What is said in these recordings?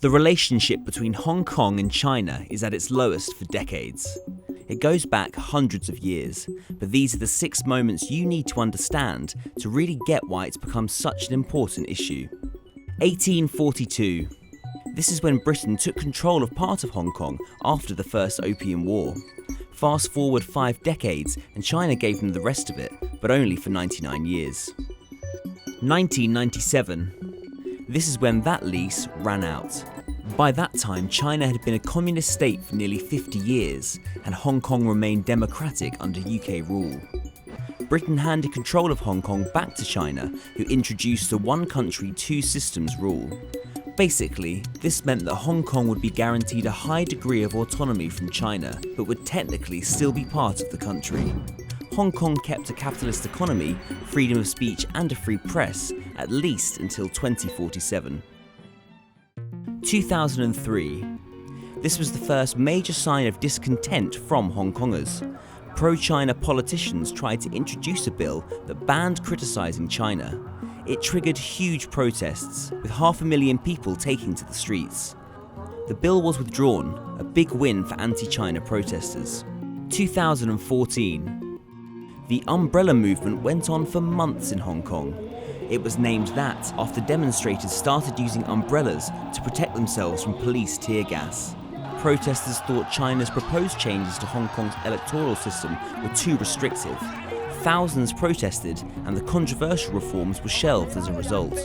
The relationship between Hong Kong and China is at its lowest for decades. It goes back hundreds of years, but these are the 6 moments you need to understand to really get why it's become such an important issue. 1842. This is when Britain took control of part of Hong Kong after the First Opium War. Fast forward 5 decades and China gave them the rest of it, but only for 99 years. 1997. This is when that lease ran out. By that time, China had been a communist state for nearly 50 years, and Hong Kong remained democratic under UK rule. Britain handed control of Hong Kong back to China, who introduced the one country, two systems rule. Basically, this meant that Hong Kong would be guaranteed a high degree of autonomy from China, but would technically still be part of the country. Hong Kong kept a capitalist economy, freedom of speech and a free press, at least until 2047. 2003. This was the first major sign of discontent from Hong Kongers. Pro-China politicians tried to introduce a bill that banned criticising China. It triggered huge protests, with 500,000 people taking to the streets. The bill was withdrawn, a big win for anti-China protesters. 2014. The umbrella movement went on for months in Hong Kong. It was named that after demonstrators started using umbrellas to protect themselves from police tear gas. Protesters thought China's proposed changes to Hong Kong's electoral system were too restrictive. Thousands protested, and the controversial reforms were shelved as a result.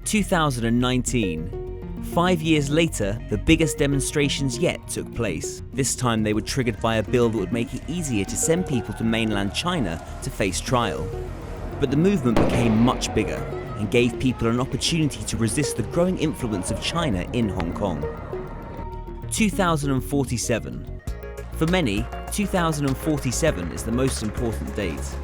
2019. 5 years later, the biggest demonstrations yet took place. This time they were triggered by a bill that would make it easier to send people to mainland China to face trial. But the movement became much bigger and gave people an opportunity to resist the growing influence of China in Hong Kong. 2047. For many, 2047 is the most important date.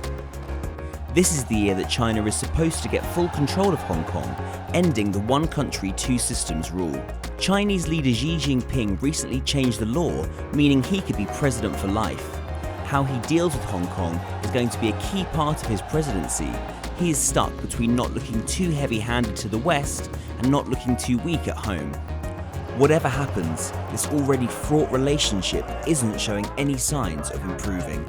This is the year that China is supposed to get full control of Hong Kong, ending the one country, two systems rule. Chinese leader Xi Jinping recently changed the law, meaning he could be president for life. How he deals with Hong Kong is going to be a key part of his presidency. He is stuck between not looking too heavy-handed to the West and not looking too weak at home. Whatever happens, this already fraught relationship isn't showing any signs of improving.